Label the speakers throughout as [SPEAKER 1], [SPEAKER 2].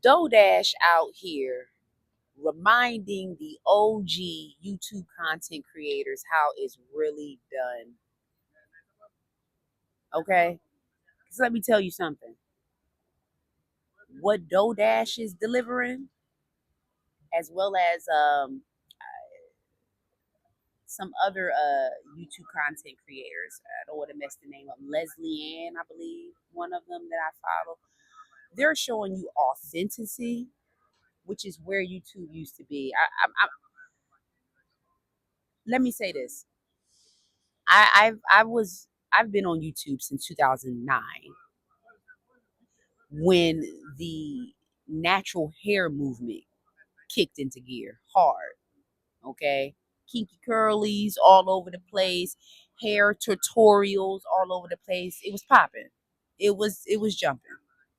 [SPEAKER 1] DoorDash out here reminding the OG YouTube content creators how it's really done. Okay? Because let me tell you something. What DoorDash is delivering, as well as some other YouTube content creators. I don't want to mess the name up. Leslie Ann, I believe, one of them that I follow. They're showing you authenticity, which is where YouTube used to be. Let me say this. I've been on YouTube since 2009 when the natural hair movement kicked into gear hard. Okay, kinky curlies all over the place, hair tutorials all over the place. It was popping. It was jumping.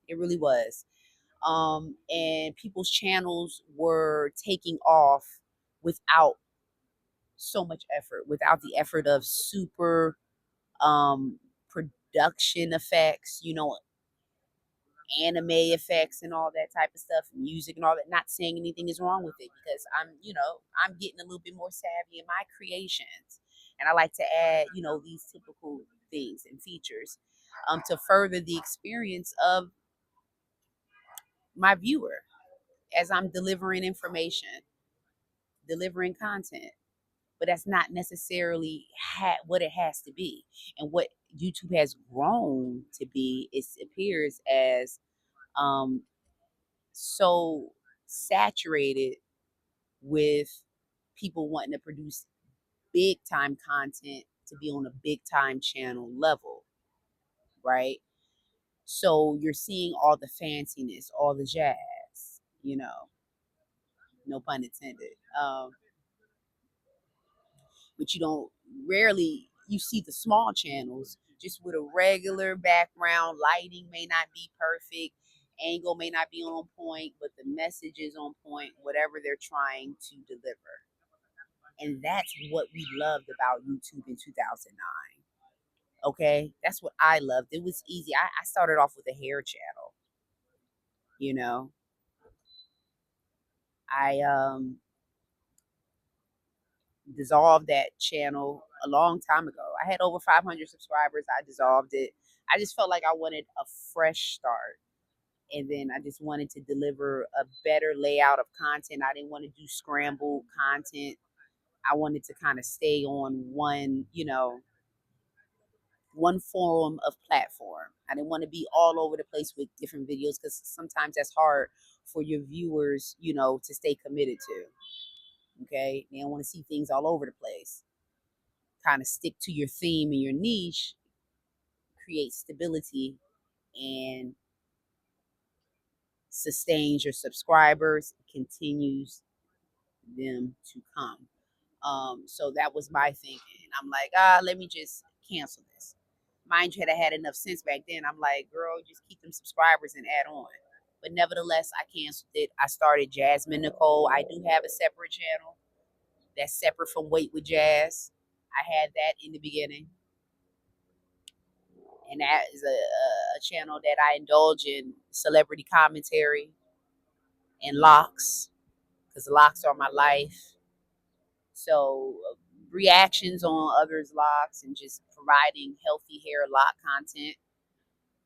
[SPEAKER 1] It really was. And people's channels were taking off without so much effort, without the effort of super production effects, anime effects and all that type of stuff, music and all that. Not saying anything is wrong with it because I'm getting a little bit more savvy in my creations. And I like to add, these typical things and features to further the experience of my viewer as I'm delivering information, delivering content. But that's not necessarily what it has to be. And what YouTube has grown to be, it appears as um, so saturated with people wanting to produce big time content to be on a big time channel level, right? So you're seeing all the fanciness, all the jazz, no pun intended. But you don't rarely you see the small channels just with a regular background. Lighting may not be perfect, angle may not be on point, but the message is on point, whatever they're trying to deliver. And that's what we loved about YouTube in 2009. Okay, that's what I loved. It was easy. I started off with a hair channel. You know, I dissolved that channel a long time ago. I had over 500 subscribers. I dissolved it. I just felt like I wanted a fresh start. And then I just wanted to deliver a better layout of content. I didn't want to do scrambled content. I wanted to kind of stay on one form of platform. I didn't want to be all over the place with different videos because sometimes that's hard for your viewers, to stay committed to. Okay. They don't want to see things all over the place. Kind of stick to your theme and your niche, create stability, and sustains your subscribers, continues them to come. So that was my thinking. I'm like, let me just cancel this. Mind you, had I had enough sense back then, I'm like, girl, just keep them subscribers and add on. But nevertheless, I canceled it. I started Jasmine Nicole. I do have a separate channel that's separate from Wait with Jazz. I had that in the beginning. And that is a channel that I indulge in celebrity commentary and locks, because locks are my life. So reactions on others' locks and just providing healthy hair lock content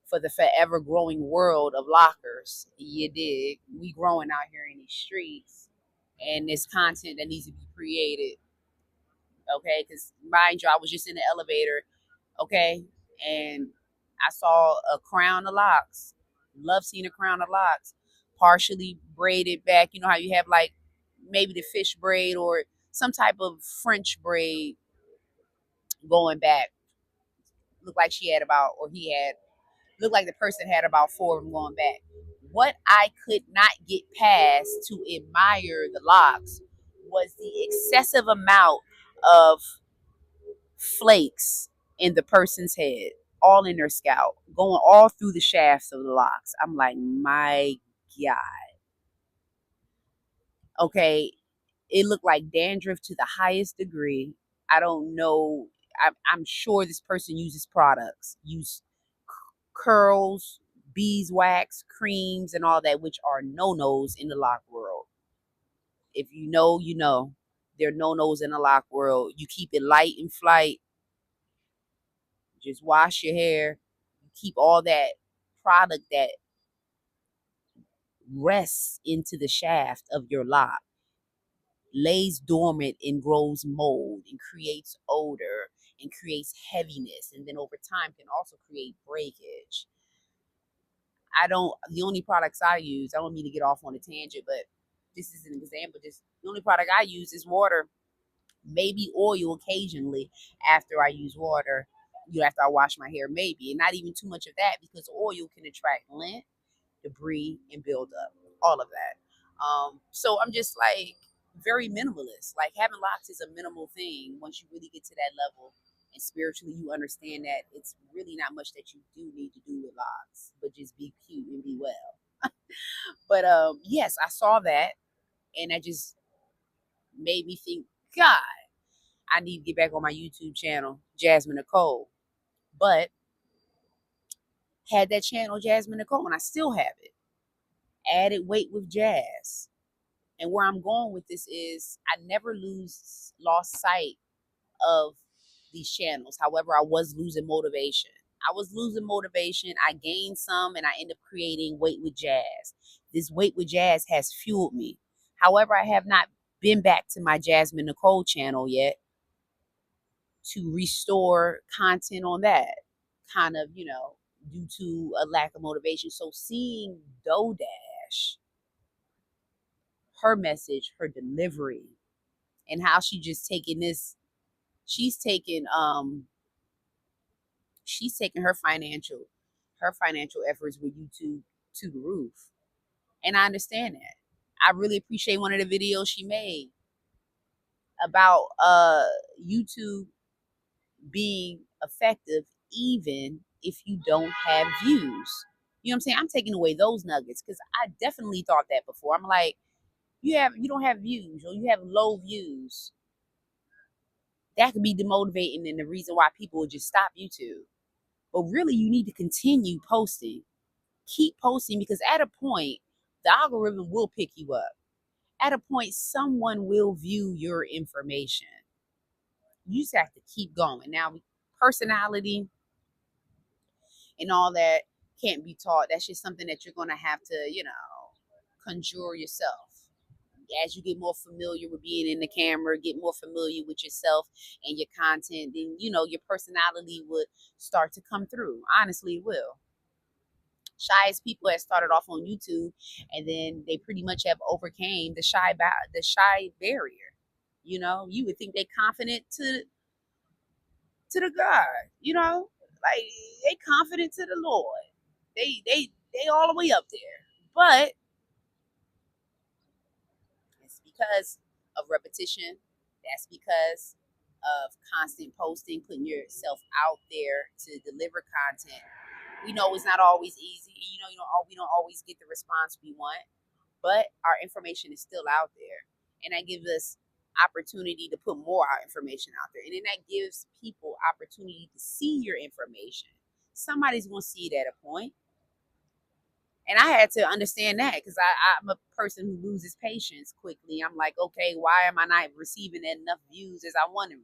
[SPEAKER 1] for the forever growing world of lockers. You dig? We growing out here in these streets, and this content that needs to be created. Okay, because mind you, I was just in the elevator. Okay, and I saw a crown of locks. Love seeing a crown of locks, partially braided back. You know how you have like maybe the fish braid or some type of French braid going back. Looked like she had about, or he had, looked like the person had about four of them going back. What I could not get past to admire the locks was the excessive amount of flakes in the person's head, all in their scalp, going all through the shafts of the locks. I'm like, my God. Okay, it looked like dandruff to the highest degree. I don't know. I'm sure this person uses products, use curls, beeswax, creams, and all that, which are no-nos in the lock world. If you know, you know. There are no-nos in the lock world. You keep it light in flight. Just wash your hair. Keep all that product that rests into the shaft of your lock, lays dormant and grows mold and creates odor and creates heaviness, and then over time can also create breakage. The only products I use, I don't mean to get off on a tangent, but this is an example. Just the only product I use is water, maybe oil occasionally after I use water, after I wash my hair, maybe, and not even too much of that because oil can attract lint, debris, and build up, all of that. So I'm just like very minimalist. Like having locks is a minimal thing once you really get to that level. And spiritually, you understand that it's really not much that you do need to do with locks, but just be cute and be well. But yes, I saw that, and that just made me think, God, I need to get back on my YouTube channel, Jasmine Nicole. But had that channel, Jasmine Nicole, and I still have it. Added weight with Jazz. And where I'm going with this is I never lost sight of these channels. However, I was losing motivation. I gained some and I end up creating Weight with Jazz. This Weight with Jazz has fueled me. However, I have not been back to my Jasmine Nicole channel yet to restore content on that. Kind of, due to a lack of motivation. So seeing Dodash, her message, her delivery, and how she just taking this, she's taking her financial efforts with YouTube to the roof. And I understand that. I really appreciate one of the videos she made about YouTube being effective even if you don't have views. You know what I'm saying? I'm taking away those nuggets because I definitely thought that before. I'm like, you don't have views or you have low views. That could be demotivating and the reason why people would just stop YouTube. But really, you need to continue posting. Keep posting because at a point, the algorithm will pick you up. At a point, someone will view your information. You just have to keep going. Now, personality and all that can't be taught. That's just something that you're going to have to, conjure yourself. As you get more familiar with being in the camera, get more familiar with yourself and your content, then, your personality would start to come through. Honestly, it will. Shyest people have started off on YouTube, and then they pretty much have overcame the shy barrier. You would think they confident to the God. Like they confident to the Lord. They all the way up there, but it's because of repetition. That's because of constant posting, putting yourself out there to deliver content. We know it's not always easy. We don't always get the response we want, but our information is still out there, and that gives us opportunity to put more information out there, and then that gives people opportunity to see your information. Somebody's going to see it at a point, and I had to understand that because I'm a person who loses patience quickly. I'm like, okay, why am I not receiving enough views as I want to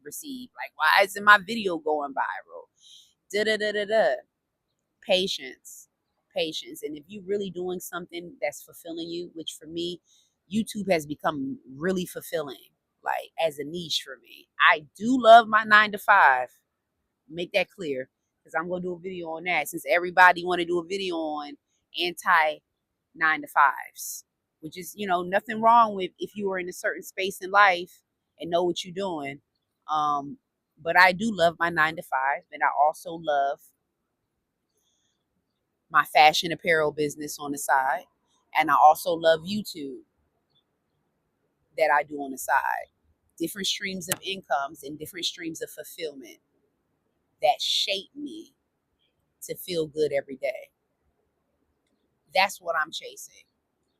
[SPEAKER 1] receive? Like, why isn't my video going viral? Da da da da da. Patience, patience. And if you're really doing something that's fulfilling you, which for me, YouTube has become really fulfilling, like as a niche for me. I do love my 9 to 5. Make that clear because I'm going to do a video on that since everybody want to do a video on anti 9 to 5s, which is, nothing wrong with if you are in a certain space in life and know what you're doing. But I do love my 9 to 5, and I also love my fashion apparel business on the side. And I also love YouTube that I do on the side. Different streams of incomes and different streams of fulfillment that shape me to feel good every day. That's what I'm chasing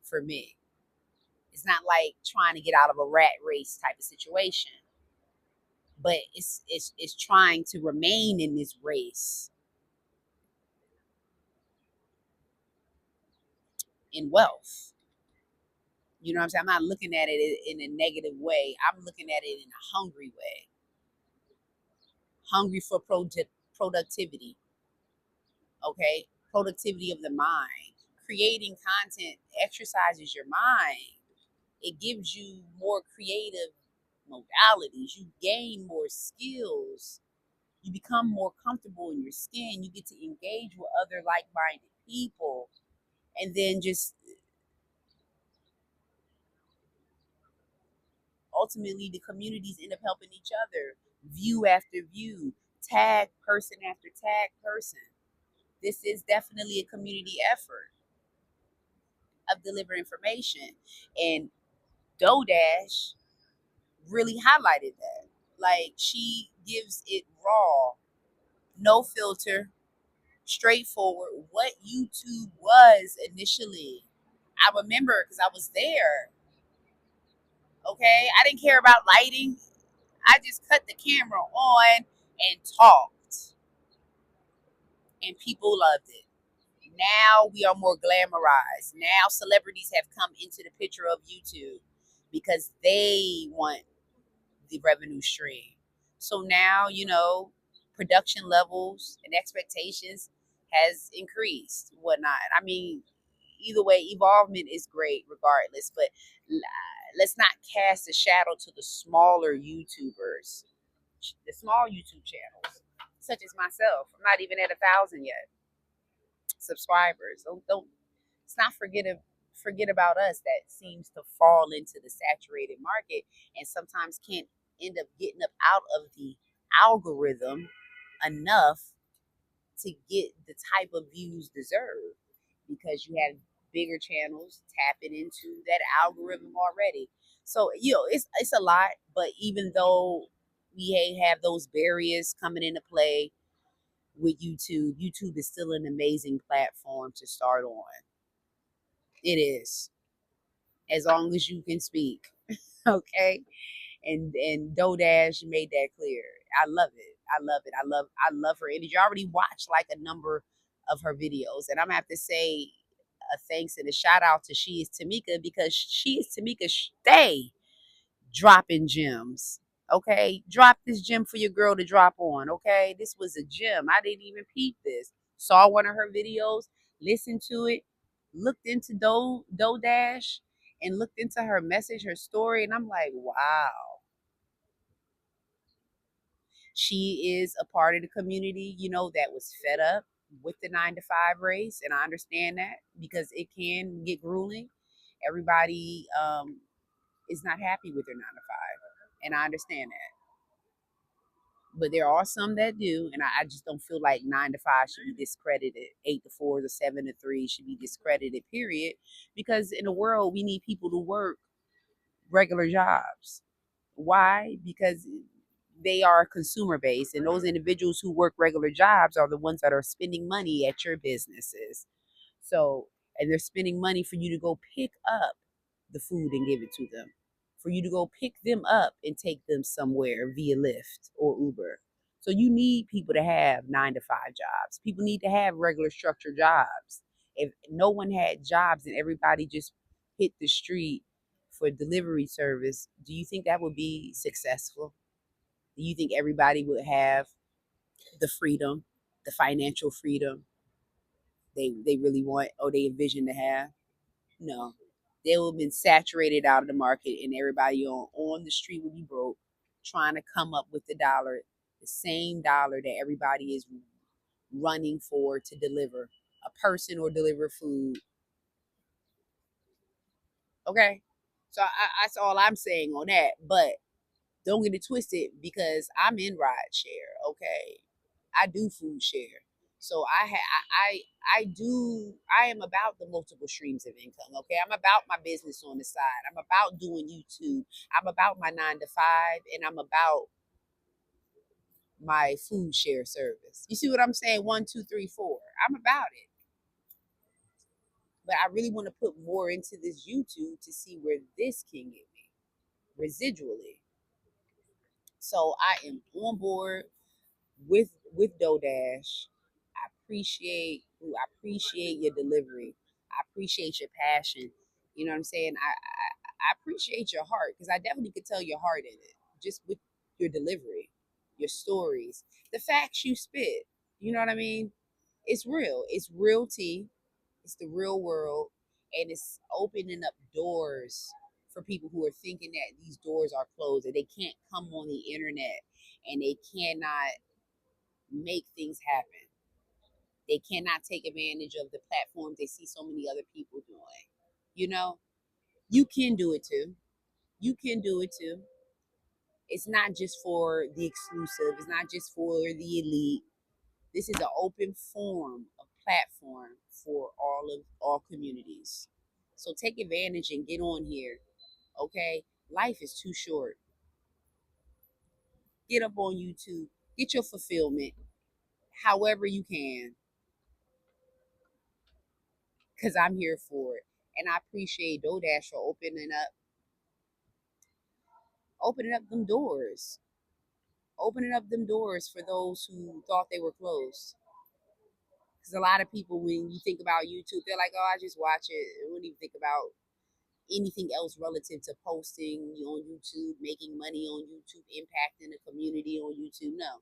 [SPEAKER 1] for me. It's not like trying to get out of a rat race type of situation, but it's trying to remain in this race in wealth. You know what I'm saying? I'm not looking at it in a negative way. I'm looking at it in a hungry way. Hungry for productivity, okay? Productivity of the mind. Creating content exercises your mind. It gives you more creative modalities. You gain more skills. You become more comfortable in your skin. You get to engage with other like-minded people. And then just ultimately the communities end up helping each other, view after view, tag person after tag person. This is definitely a community effort of delivering information. And DoDash really highlighted that. Like, she gives it raw, no filter, straightforward, what YouTube was initially. I remember because I was there. Okay, I didn't care about lighting. I just cut the camera on and talked, and people loved it. Now we are more glamorized. Now celebrities have come into the picture of YouTube because they want the revenue stream. So now, production levels and expectations has increased, whatnot. I mean, either way, evolvement is great regardless, but let's not cast a shadow to the smaller YouTubers, the small YouTube channels, such as myself. I'm not even at 1,000 yet subscribers. Don't let's not forget about us that seems to fall into the saturated market and sometimes can't end up getting up out of the algorithm enough to get the type of views deserved because you have bigger channels tapping into that algorithm already. So, it's a lot, but even though we have those barriers coming into play with YouTube is still an amazing platform to start on. It is, as long as you can speak. Okay. And Dodash made that clear. I love it. I love it. I love her energy. I already watched like a number of her videos, and I'm gonna have to say a thanks and a shout out to She Is Tamika, because She Is Tamika stay dropping gems. Okay, drop this gem for your girl to drop on. Okay, this was a gem. I didn't even peep this. Saw one of her videos, listened to it, looked into Dash, and looked into her message, her story, and I'm like, wow. She is a part of the community, that was fed up with the 9 to 5 race, and I understand that because it can get grueling. Everybody is not happy with their 9 to 5, and I understand that. But there are some that do, and I just don't feel like 9 to 5 should be discredited. 8 to 4 or 7 to 3 should be discredited, period. Because in the world, we need people to work regular jobs. Why? Because they are consumer based, and those individuals who work regular jobs are the ones that are spending money at your businesses. So, and they're spending money for you to go pick up the food and give it to them, for you to go pick them up and take them somewhere via Lyft or Uber. So you need people to have 9 to 5 jobs. People need to have regular structured jobs. If no one had jobs and everybody just hit the street for delivery service, do you think that would be successful? Do you think everybody would have the freedom, the financial freedom they really want or they envision to have? No. They will have been saturated out of the market, and everybody on the street will be broke trying to come up with the dollar, the same dollar that everybody is running for to deliver a person or deliver food. Okay. So that's all I'm saying on that. But don't get it twisted, because I'm in ride share. Okay. I do food share. So I am about the multiple streams of income. Okay. I'm about my business on the side. I'm about doing YouTube. I'm about my 9 to 5, and I'm about my food share service. You see what I'm saying? 1, 2, 3, 4. I'm about it. But I really want to put more into this YouTube to see where this can get me residually. So I am on board with Dodash. I appreciate your delivery. I appreciate your passion. You know what I'm saying? I appreciate your heart because I definitely could tell your heart in it just with your delivery, your stories, the facts you spit. You know what I mean? It's real. It's real tea. It's the real world, and it's opening up doors for people who are thinking that these doors are closed, that they can't come on the internet and they cannot make things happen. They cannot take advantage of the platforms they see so many other people doing. You know, you can do it too. You can do it too. It's not just for the exclusive. It's not just for the elite. This is an open forum, a platform for all communities. So take advantage and get on here. Okay, life is too short. Get up on YouTube. Get your fulfillment, however you can, because I'm here for it. And I appreciate DoorDash for opening up them doors, opening up them doors for those who thought they were closed. Because a lot of people, when you think about YouTube, they're like, "Oh, I just watch it." I wouldn't even think about anything else relative to posting on YouTube, making money on YouTube, impacting the community on YouTube. No,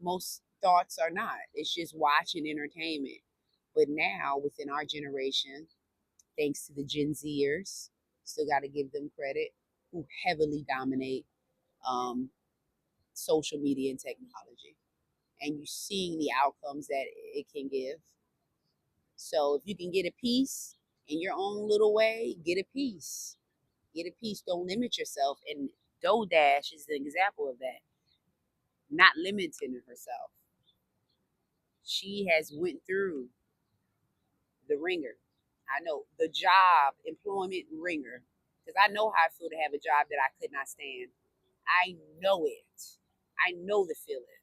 [SPEAKER 1] most thoughts are not. It's just watching entertainment. But now, within our generation, thanks to the Gen Zers, still got to give them credit, who heavily dominate um, social media and technology. And you're seeing the outcomes that it can give. So if you can get a piece in your own little way, get a piece. Get a piece. Don't limit yourself. And DoorDash is an example of that. Not limiting herself. She has went through the ringer. I know the job, employment ringer. Because I know how I feel to have a job that I could not stand. I know it. I know the feeling.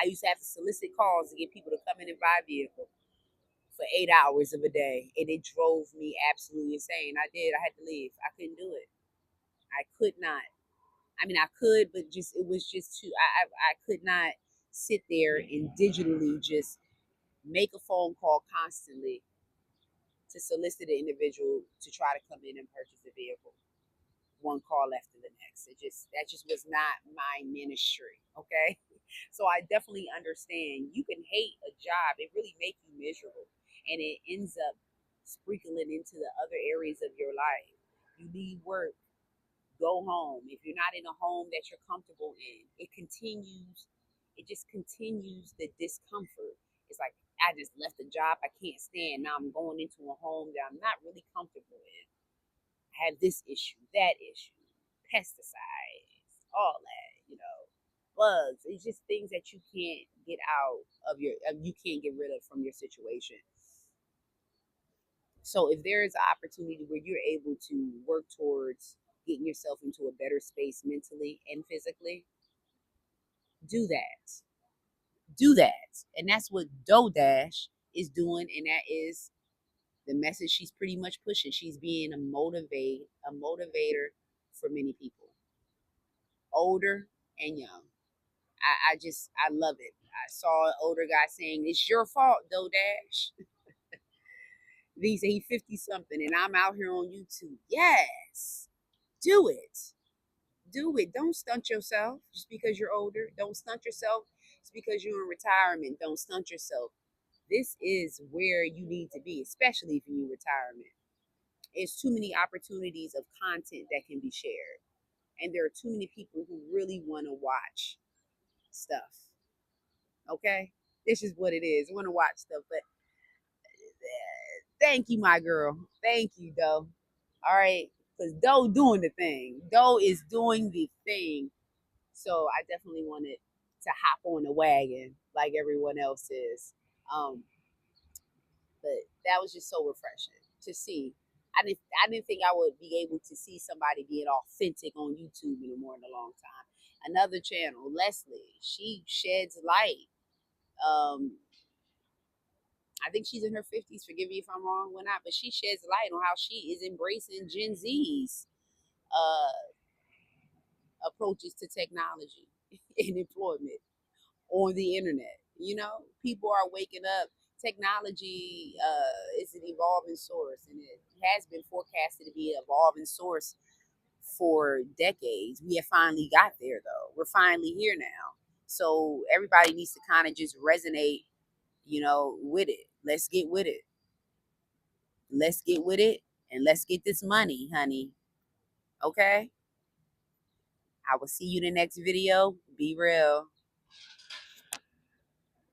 [SPEAKER 1] I used to have to solicit calls to get people to come in and buy a vehicle for 8 hours of a day, and it drove me absolutely insane. I did. I had to leave. I couldn't do it. I could not. I mean, I could, but just it was just too. I could not sit there and digitally just make a phone call constantly to solicit an individual to try to come in and purchase a vehicle. One call after the next. That just was not my ministry. Okay. So I definitely understand. You can hate a job. It really makes you miserable. And it ends up sprinkling into the other areas of your life. You need work, go home. If you're not in a home that you're comfortable in, it just continues the discomfort. It's like I just left a job I can't stand. Now I'm going into a home that I'm not really comfortable in. I have this issue, that issue, pesticides, all that, bugs. It's just things that you can't get out of you can't get rid of from your situation. So if there is an opportunity where you're able to work towards getting yourself into a better space mentally and physically, do that. Do that. And that's what DoorDash is doing, and that is the message she's pretty much pushing. She's being a motivator for many people, older and young. I love it. I saw an older guy saying, "It's your fault, DoorDash." He said he 50 something and I'm out here on YouTube. Yes. Do it. Do it. Don't stunt yourself just because you're older. Don't stunt yourself just because you're in retirement. Don't stunt yourself. This is where you need to be, especially if you're in retirement. It's too many opportunities of content that can be shared. And there are too many people who really want to watch stuff. Okay? This is what it is. I want to watch stuff. But thank you, my girl. Thank you, Doe. All right. Because Doe doing the thing. Doe is doing the thing. So I definitely wanted to hop on the wagon like everyone else is. Um, but that was just so refreshing to see. I didn't think I would be able to see somebody being authentic on YouTube anymore in a long time. Another channel, Leslie, she sheds light. Um, I think she's in her 50s. Forgive me if I'm wrong or not, but she sheds light on how she is embracing Gen Z's uh, approaches to technology and employment on the internet. People are waking up technology is an evolving source, and it has been forecasted to be an evolving source for decades. We have finally got there, though. We're finally here now. So everybody needs to kind of just resonate, with it. Let's get with it. Let's get with it, and let's get this money, honey. Okay? I will see you in the next video. Be real.